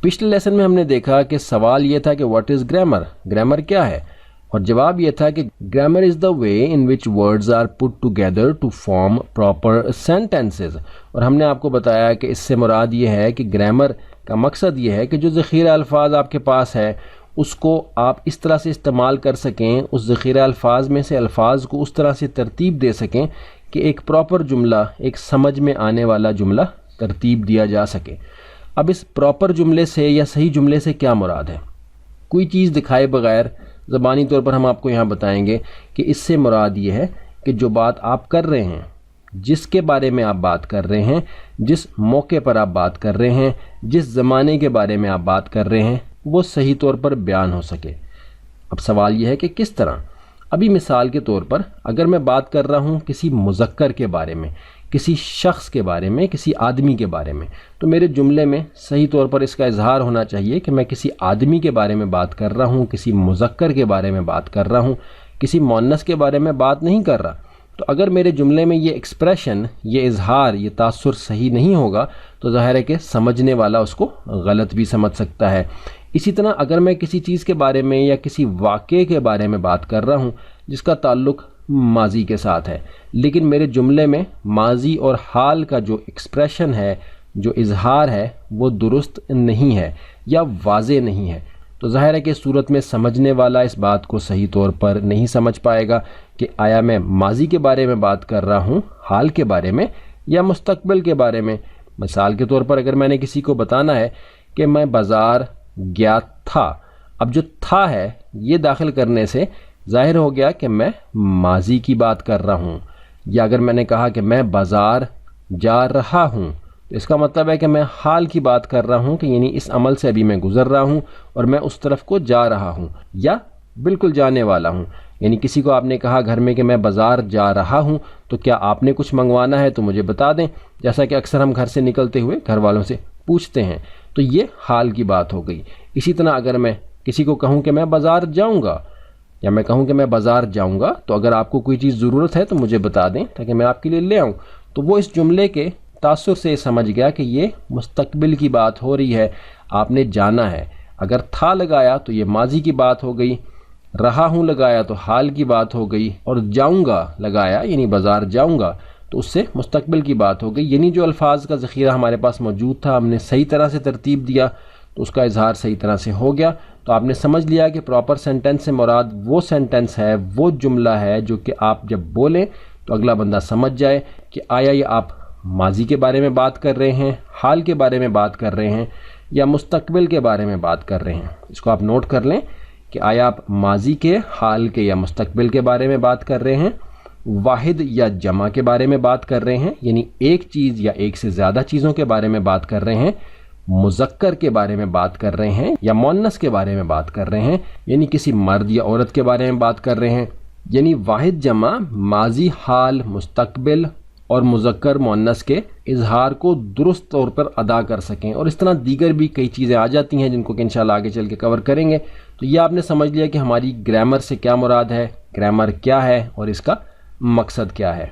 पिछले लेसन में हमने देखा कि सवाल ये था कि व्हाट इज़ ग्रामर, ग्रामर क्या है, और जवाब ये था कि grammar is the way in which words are put together to form proper sentences. और हमने आपको बताया कि इससे मुराद ये है कि ग्रामर का मकसद ये है कि जो ज़ख़ीरा अल्फाज आपके पास है उसको आप इस तरह से इस्तेमाल कर सकें, उस ज़ख़ीरा अल्फाज में से अल्फाज को उस तरह से तरतीब दे सकें कि एक प्रॉपर जुमला, एक समझ में आने वाला जुमला तरतीब दिया जा सके। अब इस प्रॉपर जुमले से या सही जुमले से क्या मुराद है? कोई चीज़ दिखाए बगैर ज़बानी तौर पर हम आपको यहाँ बताएंगे कि इससे मुराद ये है कि जो बात आप कर रहे हैं, जिसके बारे में आप बात कर रहे हैं, जिस मौके पर आप बात कर रहे हैं, जिस ज़माने के बारे में आप बात कर रहे हैं, वो सही तौर पर बयान हो सके। अब सवाल यह है कि किस तरह। अभी मिसाल के तौर पर अगर मैं बात कर रहा हूँ किसी मुज़क्कर के बारे में, किसी शख्स के बारे में, किसी आदमी के बारे में, तो मेरे जुमले में सही तौर पर इसका इजहार होना चाहिए कि मैं किसी आदमी के बारे में बात कर रहा हूँ, किसी मुज़क्कर के बारे में बात कर रहा हूँ, किसी मुअन्नस के बारे में बात नहीं कर रहा। तो अगर मेरे जुमले में ये एक्सप्रेशन, ये इजहार, ये तासुर सही नहीं होगा तो ज़ाहिर है कि समझने वाला उसको गलत भी समझ सकता है। इसी तरह अगर मैं किसी चीज़ के बारे में या किसी वाक़े के बारे में बात कर रहा हूँ जिसका ताल्लुक़ माजी के साथ है, लेकिन मेरे जुमले में माजी और हाल का जो एक्सप्रेशन है, जो इजहार है, वो दुरुस्त नहीं है या वाज़े नहीं है, तो ज़ाहिर है कि सूरत में समझने वाला इस बात को सही तौर पर नहीं समझ पाएगा कि आया मैं माजी के बारे में बात कर रहा हूँ, हाल के बारे में, या मुस्तकबिल के बारे में। मिसाल के तौर पर अगर मैंने किसी को बताना है कि मैं बाज़ार गया था, अब जो था है ये दाखिल करने से ज़ाहिर हो गया कि मैं माजी की बात कर रहा हूँ। या अगर मैंने कहा कि मैं बाज़ार जा रहा हूँ, तो इसका मतलब है कि मैं हाल की बात कर रहा हूँ कि यानी इस अमल से अभी मैं गुज़र रहा हूँ और मैं उस तरफ को जा रहा हूँ या बिल्कुल जाने वाला हूँ। यानी किसी को आपने कहा घर में कि मैं बाज़ार जा रहा हूँ, तो क्या आपने कुछ मंगवाना है तो मुझे बता दें, जैसा कि अक्सर हम घर से निकलते हुए घर वालों से पूछते हैं। तो ये हाल की बात हो गई। इसी तरह अगर मैं किसी को कहूँ कि मैं बाज़ार जाऊँगा या मैं कहूँ कि मैं बाज़ार जाऊँगा, तो अगर आपको कोई चीज़ ज़रूरत है तो मुझे बता दें ताकि मैं आपके लिए ले आऊँ, तो वो इस जुमले के तासुर से समझ गया कि ये मुस्तकबिल की बात हो रही है, आपने जाना है। अगर था लगाया तो ये माजी की बात हो गई, रहा हूँ लगाया तो हाल की बात हो गई, और जाऊँगा लगाया यानी बाज़ार जाऊँगा तो उससे मुस्तकबिल की बात हो गई। यानी जो अल्फाज का ज़ख़ीरा हमारे पास मौजूद था, हमने सही तरह से तरतीब दिया तो उसका इजहार सही तरह से हो गया। तो आपने समझ लिया कि प्रॉपर सेंटेंस से मुराद वो सेंटेंस है, वो जुमला है जो कि आप जब बोलें तो अगला बंदा समझ जाए कि आया ये आप माजी के बारे में बात कर रहे हैं, हाल के बारे में बात कर रहे हैं, या मुस्तकबिल के बारे में बात कर रहे हैं। इसको आप नोट कर लें कि आया आप माजी के, हाल के या मुस्तकबिल के बारे में बात कर रहे हैं, वाहिद या जमा के बारे में बात कर रहे हैं, यानी एक चीज़ या एक से ज़्यादा चीज़ों के बारे में बात कर रहे हैं, मुज़क्कर के बारे में बात कर रहे हैं, या मुअन्नस के बारे में बात कर रहे हैं, यानी किसी मर्द या औरत के बारे में बात कर रहे हैं। यानी वाहिद जमा माजी, हाल, मुस्तकबिल और मुज़क्कर मुअन्नस के इजहार को दुरुस्त तौर पर अदा कर सकें। और इस तरह दीगर भी कई चीज़ें आ जाती हैं जिनको कि इंशाल्लाह आगे चल के कवर करेंगे। तो ये आपने समझ लिया कि हमारी ग्रामर से क्या मुराद है, ग्रामर क्या है और इसका मकसद क्या है।